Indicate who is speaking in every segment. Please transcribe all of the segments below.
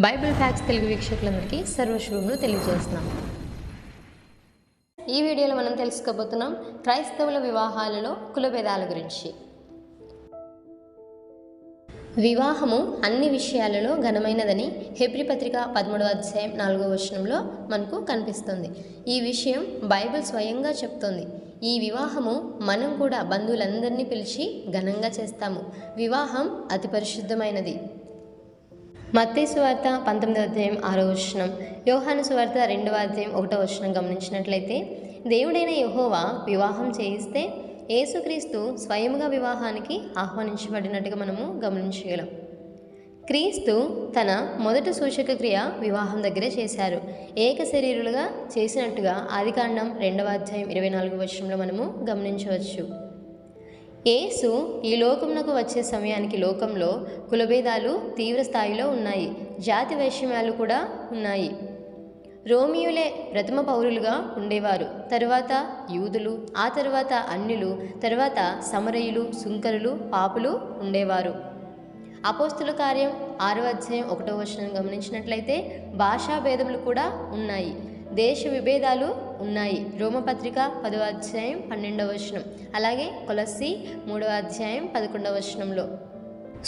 Speaker 1: Bible facts Telugu వీక్షకులందరికీ సర్వశుభములు తెలియజేస్తున్నాం. ఈ వీడియోలో మనం తెలుసుకోబోతున్నాం క్రైస్తవుల వివాహాలలో కులభేదాల గురించి. వివాహము అన్ని విషయాలలో ఘనమైనదని హెబ్రీ పత్రిక 13వ అధ్యాయం 4వ వచనంలో మనకు కనిపిస్తుంది. ఈ విషయం బైబిల్ స్వయంగా చెప్తోంది. ఈ వివాహము మనం కూడా బంధువులందరినీ పిలిచి ఘనంగా చేస్తాము. వివాహం అతి పరిశుద్ధమైనది. మత్తయి సువార్త 19వ అధ్యాయం 6వ వచనం, యోహాను సువార్త 2వ అధ్యాయం 1వ వచనం గమనించినట్లయితే, దేవుడైన యెహోవా వివాహం చేయిస్తే యేసుక్రీస్తు స్వయముగా వివాహానికి ఆహ్వానించబడినట్టుగా మనము గమనించగలం. క్రీస్తు తన మొదటి సూచక క్రియ వివాహం దగ్గరే చేశారు. ఏక శరీరులుగా చేసినట్టుగా ఆదికాండం 2వ అధ్యాయం 24వ వచనంలో మనము గమనించవచ్చు. యేసు ఈ లోకమునకు వచ్చే సమయానికి లోకంలో కులభేదాలు తీవ్ర స్థాయిలో ఉన్నాయి. జాతి వైషమ్యాలు కూడా ఉన్నాయి. రోమియులే ప్రథమ పౌరులుగా ఉండేవారు. తరువాత యూదులు, ఆ తరువాత అన్యులు, తరువాత సమరయులు, సుంకరులు, పాపులు ఉండేవారు. అపోస్తుల కార్యం 6వ అధ్యాయం 1వ వచనం గమనించినట్లయితే భాషా భేదములు కూడా ఉన్నాయి. దేశ విభేదాలు ఉన్నాయి. రోమపత్రిక 10వ అధ్యాయం 12వ వచనం, అలాగే కొలస్సీ 3వ అధ్యాయం 11వ వచనంలో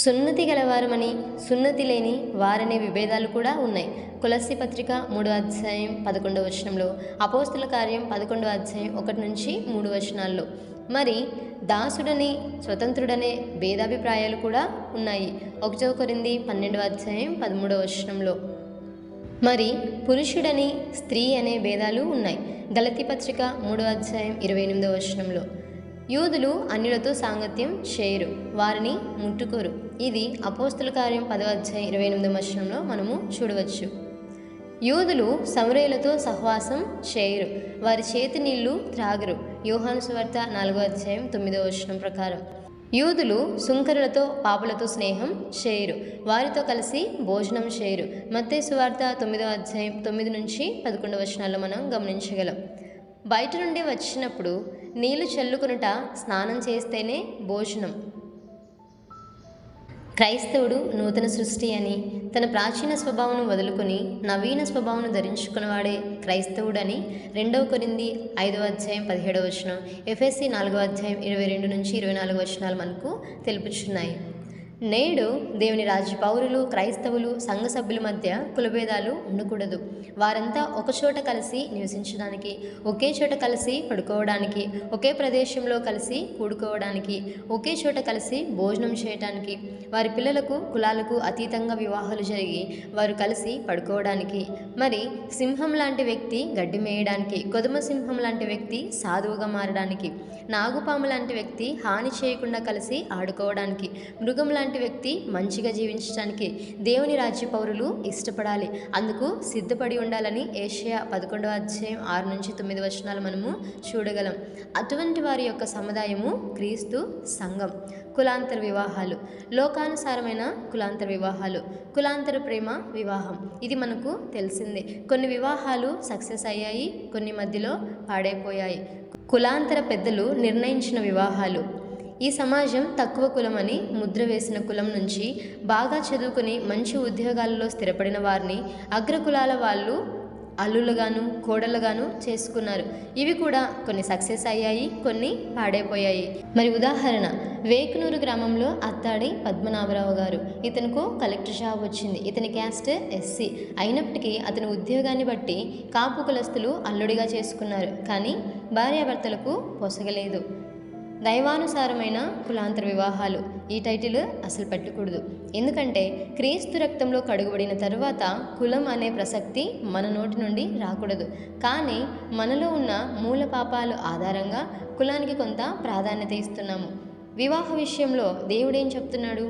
Speaker 1: సున్నతి గలవారమని సున్నతి లేని వారనే విభేదాలు కూడా ఉన్నాయి. కొలస్సీ పత్రిక 3వ అధ్యాయం 11వ వచనంలో, అపోస్తుల కార్యం 11వ అధ్యాయం 1 నుంచి 3 వచనాల్లో. మరి దాసుడని స్వతంత్రుడనే భేదాభిప్రాయాలు కూడా ఉన్నాయి. 1 కొరింథీ 12వ అధ్యాయం 13వ వచనంలో. మరి పురుషుడని స్త్రీ అనే భేదాలు ఉన్నాయి. గలతీ పత్రిక 3వ అధ్యాయం 28వ వచనంలో. యూదులు అన్యులతో సాంగత్యం చేయరు, వారిని ముట్టుకోరు. ఇది అపోస్తుల కార్యం 10వ అధ్యాయం 28వ వచనంలో మనము చూడవచ్చు. యూదులు సమరయులతో సహవాసం చేయరు, వారి చేతి నీళ్లు త్రాగరు. యోహాను సువార్త 4వ అధ్యాయం 9వ వచనం ప్రకారం. యూదులు సుంకరులతో పాపులతో స్నేహం చేయరు, వారితో కలిసి భోజనం చేయరు. మత్తయి సువార్త 9వ అధ్యాయం 9 నుంచి 11 వచనాల్లో మనం గమనించగలం. బయట నుండి వచ్చినప్పుడు నీళ్లు చల్లుకొనుట, స్నానం చేస్తేనే భోజనం. క్రైస్తవుడు నూతన సృష్టి అని, తన ప్రాచీన స్వభావం వదులుకొని నవీన స్వభావం ధరించుకున్నవాడే క్రైస్తవుడని 2 కొరింథీ 5వ అధ్యాయం 17వ వచనం, ఎఫెసీ 4వ అధ్యాయం 22 నుంచి 24 వచనాలు మనకు తెలుపుచున్నాయి. నేడు దేవుని రాజ్య పౌరులు క్రైస్తవులు సంఘ సభ్యుల మధ్య కులభేదాలు ఉండకూడదు. వారంతా ఒకచోట కలిసి నివసించడానికి, ఒకే చోట కలిసి పడుకోవడానికి, ఒకే ప్రదేశంలో కలిసి కూడుకోవడానికి, ఒకే చోట కలిసి భోజనం చేయటానికి, వారి పిల్లలకు కులాలకు అతీతంగా వివాహాలు జరిగి వారు కలిసి పడుకోవడానికి, మరి సింహం లాంటి వ్యక్తి గడ్డి మేయడానికి, కొదమ సింహం లాంటి వ్యక్తి సాధువుగా మారడానికి, నాగుపాము లాంటి వ్యక్తి హాని చేయకుండా కలిసి ఆడుకోవడానికి, మృగం లాంటి వ్యక్తి మంచిగా జీవించడానికి దేవుని రాజ్య పౌరులు ఇష్టపడాలి. అందుకు సిద్ధపడి ఉండాలని యెషయా 11వ అధ్యాయం 6 నుంచి 9 వచనాలు మనము చూడగలం. అటువంటి వారి యొక్క సముదాయము క్రీస్తు సంఘం. కులాంతర వివాహాలు, లోకానుసారమైన కులాంతర వివాహాలు, కులాంతర ప్రేమ వివాహం, ఇది మనకు తెలిసిందే. కొన్ని వివాహాలు సక్సెస్ అయ్యాయి, కొన్ని మధ్యలో పాడైపోయాయి. కులాంతర పెద్దలు నిర్ణయించిన వివాహాలు. ఈ సమాజం తక్కువ కులమని ముద్ర వేసిన కులం నుంచి బాగా చదువుకుని మంచి ఉద్యోగాలలో స్థిరపడిన వారిని అగ్రకులాల వాళ్ళు అల్లులుగాను కోడలుగాను చేసుకున్నారు. ఇవి కూడా కొన్ని సక్సెస్ అయ్యాయి, కొన్ని పాడైపోయాయి. మరి ఉదాహరణ, వేకునూరు గ్రామంలో అత్తాడి పద్మనాభరావు గారు. ఇతనుకు కలెక్టర్ జాబ్ వచ్చింది. ఇతని క్యాస్ట్ ఎస్సీ అయినప్పటికీ అతని ఉద్యోగాన్ని బట్టి కాపు కులస్తులు అల్లుడిగా చేసుకున్నారు. కానీ భార్యాభర్తలకు పొసగలేదు. దైవానుసారమైన కులాంతర వివాహాలు, ఈ టైటిల్ అసలు పెట్టకూడదు. ఎందుకంటే క్రీస్తు రక్తంలో కడుగుబడిన తరువాత కులం అనే ప్రసక్తి మన నోటి నుండి రాకూడదు. కానీ మనలో ఉన్న మూల పాపాలు ఆధారంగా కులానికి కొంత ప్రాధాన్యత ఇస్తున్నాము. వివాహ విషయంలో దేవుడేం చెప్తున్నాడు?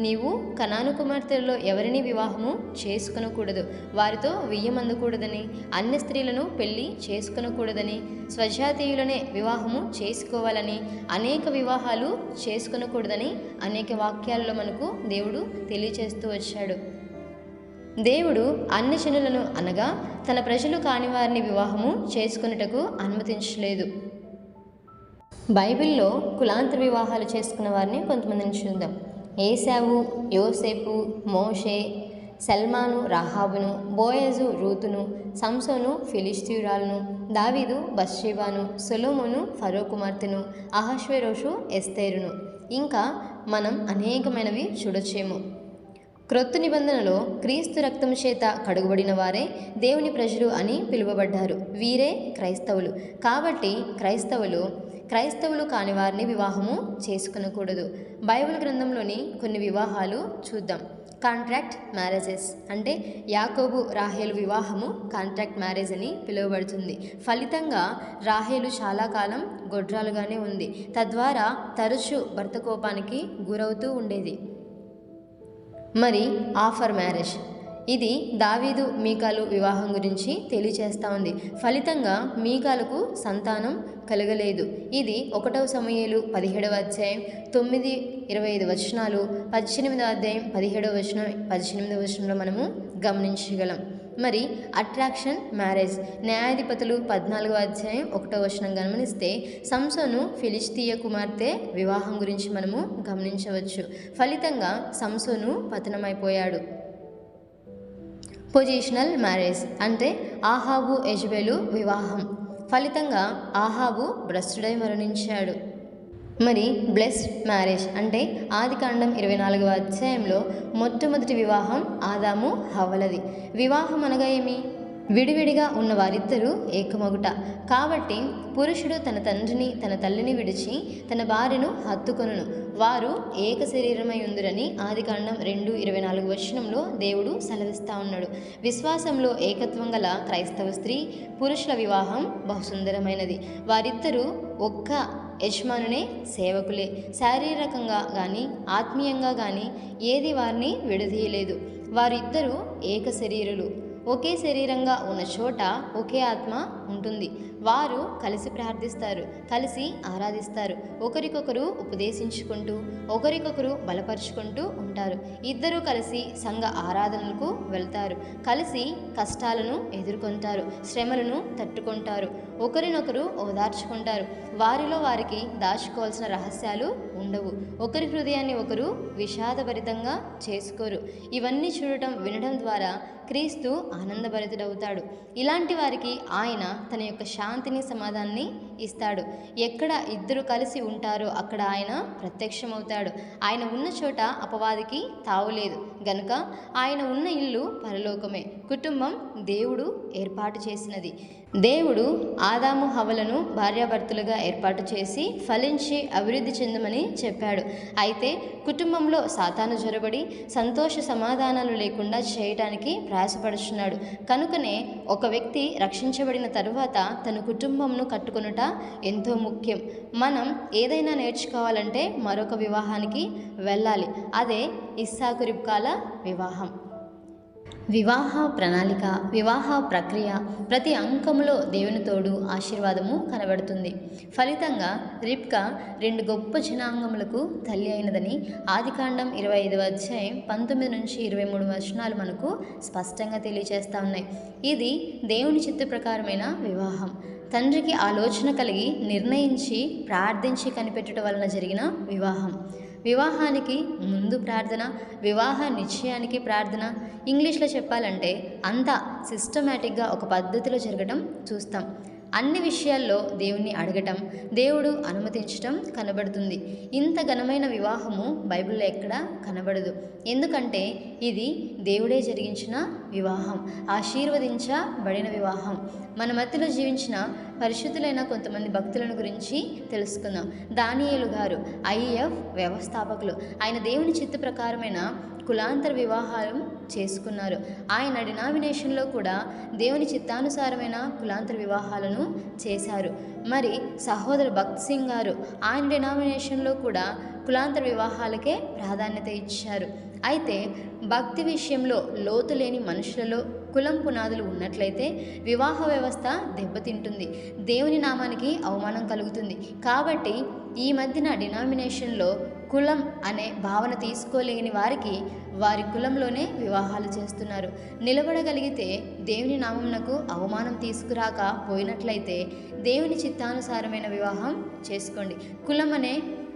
Speaker 1: నీవు కనాను కుమార్తెలలో ఎవరిని వివాహము చేసుకొనకూడదు, వారితో వియ్యమందకూడదని, అన్య స్త్రీలను పెళ్లి చేసుకొనకూడదని, స్వజాతీయులనే వివాహము చేసుకోవాలని, అనేక వివాహాలు చేసుకొనకూడదని అనేక వాక్యాలలో మనకు దేవుడు తెలియచేస్తూ వచ్చాడు. దేవుడు అన్ని జనులను అనగా తన ప్రజలు కాని వారిని వివాహము చేసుకొనుటకు అనుమతించలేదు. బైబిల్లో కులాంతర వివాహాలు చేసుకున్న వారిని కొంతమందిని చూద్దాం. ఏశావు, యోసేపు, మోషే, సల్మాను రాహాబును, బోయజు రూతును, సంసోను ఫిలిష్తీయురాలను, దావీదు బత్షెబాను, సొలొమోను ఫరో కుమార్తెను, అహష్వేరోషు ఎస్తేరును. ఇంకా మనం అనేకమైనవి చూడొచ్చేమో. క్రొత్త నిబంధనలో క్రీస్తు రక్తము చేత కడుగుబడిన వారే దేవుని ప్రజలు అని పిలువబడ్డారు. వీరే క్రైస్తవులు. కాబట్టి క్రైస్తవులు కాని వారిని వివాహము చేసుకునకూడదు. బైబిల్ గ్రంథంలోని కొన్ని వివాహాలు చూద్దాం. కాంట్రాక్ట్ మ్యారేజెస్ అంటే యాకోబు రాహేలు వివాహము కాంట్రాక్ట్ మ్యారేజ్ అని పిలువబడుతుంది. ఫలితంగా రాహేలు చాలా కాలం గొడ్రాలుగానే ఉంది. తద్వారా తరచూ భర్త కోపానికి గురవుతూ ఉండేది. మరి ఆఫర్ మ్యారేజ్, ఇది దావీదు మీకాలు వివాహం గురించి తెలియచేస్తూ ఉంది. ఫలితంగా మీకాలకు సంతానం కలగలేదు. ఇది 1 సమూయేలు 17వ అధ్యాయం 9-25 వచనాలు, 18వ అధ్యాయం 17వ వచనం 18వ వచనంలో మనము గమనించగలం. మరి అట్రాక్షన్ మ్యారేజ్, న్యాయాధిపతులు 14వ అధ్యాయం 1వ వచనం గమనిస్తే సంసోను ఫిలిష్తీయ కుమార్తె వివాహం గురించి మనము గమనించవచ్చు. ఫలితంగా సంసోను పతనమైపోయాడు. పొజిషనల్ మ్యారేజ్ అంటే ఆహాబు యెజబెలు వివాహం. ఫలితంగా ఆహాబు భ్రష్టుడై మరణించాడు. మరి బ్లెస్డ్ మ్యారేజ్ అంటే ఆదికాండం 24వ అధ్యాయంలో మొట్టమొదటి వివాహం ఆదాము హవ్వలది. వివాహం అనగా ఏమి? విడివిడిగా ఉన్న వారిద్దరూ ఏకమగుట. కాబట్టి పురుషుడు తన తండ్రిని తన తల్లిని విడిచి తన భార్యను హత్తుకొనును, వారు ఏక శరీరమై ఉందురని ఆదికాండం 2:24 వచనంలో దేవుడు సెలవిస్తా ఉన్నాడు. విశ్వాసంలో ఏకత్వం గల క్రైస్తవ స్త్రీ పురుషుల వివాహం బహుసుందరమైనది. వారిద్దరూ ఒక్క యజమానునే సేవకులే. శారీరకంగా కానీ ఆత్మీయంగా కానీ ఏది వారిని విడదీయలేదు. వారిద్దరూ ఏక శరీరులు. ఒకే శరీరంగా ఉన్న చోట ఒకే ఆత్మ ఉంటుంది. వారు కలిసి ప్రార్థిస్తారు, కలిసి ఆరాధిస్తారు, ఒకరికొకరు ఉపదేశించుకుంటూ ఒకరికొకరు బలపరుచుకుంటూ ఉంటారు. ఇద్దరూ కలిసి సంఘ ఆరాధనలకు వెళ్తారు, కలిసి కష్టాలను ఎదుర్కొంటారు, శ్రమలను తట్టుకుంటారు, ఒకరినొకరు ఓదార్చుకుంటారు. వారిలో వారికి దాచుకోవాల్సిన రహస్యాలు ఉండవు. ఒకరి హృదయాన్ని ఒకరు విషాదభరితంగా చేసుకోరు. ఇవన్నీ చూడటం వినడం ద్వారా క్రీస్తు ఆనందభరితుడవుతాడు. ఇలాంటి వారికి ఆయన తన యొక్క శాంతిని సమాధానాన్ని ఇస్తాడు. ఎక్కడ ఇద్దరు కలిసి ఉంటారో అక్కడ ఆయన ప్రత్యక్షమవుతాడు. ఆయన ఉన్న చోట అపవాదికి తావులేదు గనుక ఆయన ఉన్న ఇల్లు పరలోకమే. కుటుంబం దేవుడు ఏర్పాటు చేసినది. దేవుడు ఆదాము హవ్వలను భార్యాభర్తలుగా ఏర్పాటు చేసి ఫలించి అభివృద్ధి చెందమని చెప్పాడు. అయితే కుటుంబంలో సాతాను జొరబడి సంతోష సమాధానాలు లేకుండా చేయటానికి ప్రయాసపడుచున్నాడు. కనుకనే ఒక వ్యక్తి రక్షించబడిన తరువాత తన కుటుంబంను కట్టుకొనుట ఎంతో ముఖ్యం. మనం ఏదైనా నేర్చుకోవాలంటే మరొక వివాహానికి వెళ్ళాలి. అదే ఇస్సాకు రిబ్కాల వివాహం. వివాహ ప్రణాళిక, వివాహ ప్రక్రియ ప్రతి అంకములో దేవుని తోడు ఆశీర్వాదము కనబడుతుంది. ఫలితంగా రిబ్కా 2 గొప్ప జనాంగములకు తల్లి అయినదని ఆదికాండం 25వ అధ్యాయం 19-23 వచనాలు మనకు స్పష్టంగా తెలియజేస్తూ ఉన్నాయి. ఇది దేవుని చిత్త ప్రకారమైన వివాహం. తండ్రికి ఆలోచన కలిగి నిర్ణయించి ప్రార్థించి కనిపెట్టడం వలన జరిగిన వివాహం. వివాహానికి ముందు ప్రార్థన, వివాహ నిశ్చయానికి ప్రార్థన. ఇంగ్లీష్లో చెప్పాలంటే అంతా సిస్టమేటిక్గా ఒక పద్ధతిలో జరగడం చూస్తాం. అన్ని విషయాల్లో దేవుణ్ణి అడగటం, దేవుడు అనుమతించటం కనబడుతుంది. ఇంత ఘనమైన వివాహము బైబిల్లో ఎక్కడా కనబడదు. ఎందుకంటే ఇది దేవుడే జరిగించిన వివాహం, ఆశీర్వదించబడిన వివాహం. మన మధ్యలో జీవించిన పరిశుద్ధులైన కొంతమంది భక్తులను గురించి తెలుసుకుందాం. దానియేలు గారు IAF వ్యవస్థాపకులు. ఆయన దేవుని చిత్త ప్రకారమైన కులాంతర వివాహాలు చేసుకున్నారు. ఆయన డినామినేషన్లో కూడా దేవుని చిత్తానుసారమైన కులాంతర వివాహాలను చేశారు. మరి సహోదరు భక్త్ సింగ్ గారు ఆయన డినామినేషన్లో కూడా కులాంతర వివాహాలకే ప్రాధాన్యత ఇచ్చారు. అయితే భక్తి విషయంలో లోతు లేని మనుషులలో కులం పునాదులు ఉన్నట్లయితే వివాహ వ్యవస్థ దెబ్బతింటుంది, దేవుని నామానికి అవమానం కలుగుతుంది. కాబట్టి ఈ మధ్యన డినామినేషన్లో కులం అనే భావన తీసుకోలేని వారికి వారి కులంలోనే వివాహాలు చేస్తున్నారు. నిలబడగలిగితే దేవుని నామమునకు అవమానం తీసుకురాక పోయినట్లయితే దేవుని చిత్తానుసారమైన వివాహం చేసుకోండి. కులం అనే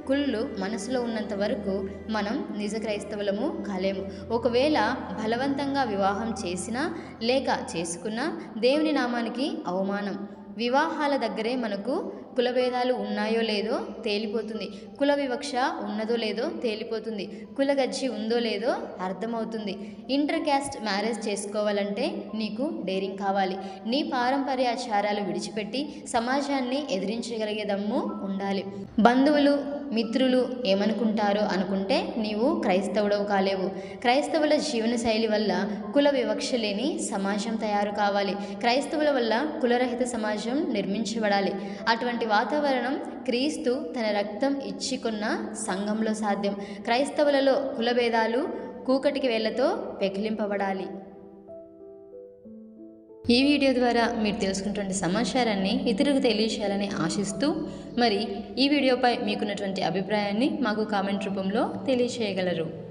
Speaker 1: కుళ్ళు మనసులో ఉన్నంత వరకు మనం నిజ క్రైస్తవులము కాలేము. ఒకవేళ బలవంతంగా వివాహం చేసినా లేక చేసుకున్నా దేవుని నామానికి అవమానం. వివాహాల దగ్గరే మనకు కులభేదాలు ఉన్నాయో లేదో తేలిపోతుంది. కుల వివక్ష ఉన్నదో లేదో తేలిపోతుంది. కులగజ్జి ఉందో లేదో అర్థమవుతుంది. ఇంటర్ క్యాస్ట్ మ్యారేజ్ చేసుకోవాలంటే నీకు డేరింగ్ కావాలి. నీ పారంపర్యాచారాలు విడిచిపెట్టి సమాజాన్ని ఎదిరించగలిగే దమ్ము ఉండాలి. బంధువులు మిత్రులు ఏమనుకుంటారో అనుకుంటే నీవు క్రైస్తవుడవు కాలేవు. క్రైస్తవుల జీవనశైలి వల్ల కుల వివక్ష లేని సమాజం తయారు కావాలి. క్రైస్తవుల వల్ల కులరహిత సమాజం నిర్మించబడాలి. అటువంటి వాతావరణం క్రీస్తు తన రక్తం ఇచ్చి కొన్న సంఘంలో సాధ్యం. క్రైస్తవులలో కులభేదాలు కూకటికి వేళ్లతో పెకిలింపబడాలి. ఈ వీడియో ద్వారా మీరు తెలుసుకున్నటువంటి సమాచారాన్ని ఇతరులకు తెలియచేయాలని ఆశిస్తూ మరి ఈ వీడియోపై మీకున్నటువంటి అభిప్రాయాన్ని మాకు కామెంట్ రూపంలో తెలియచేయగలరు.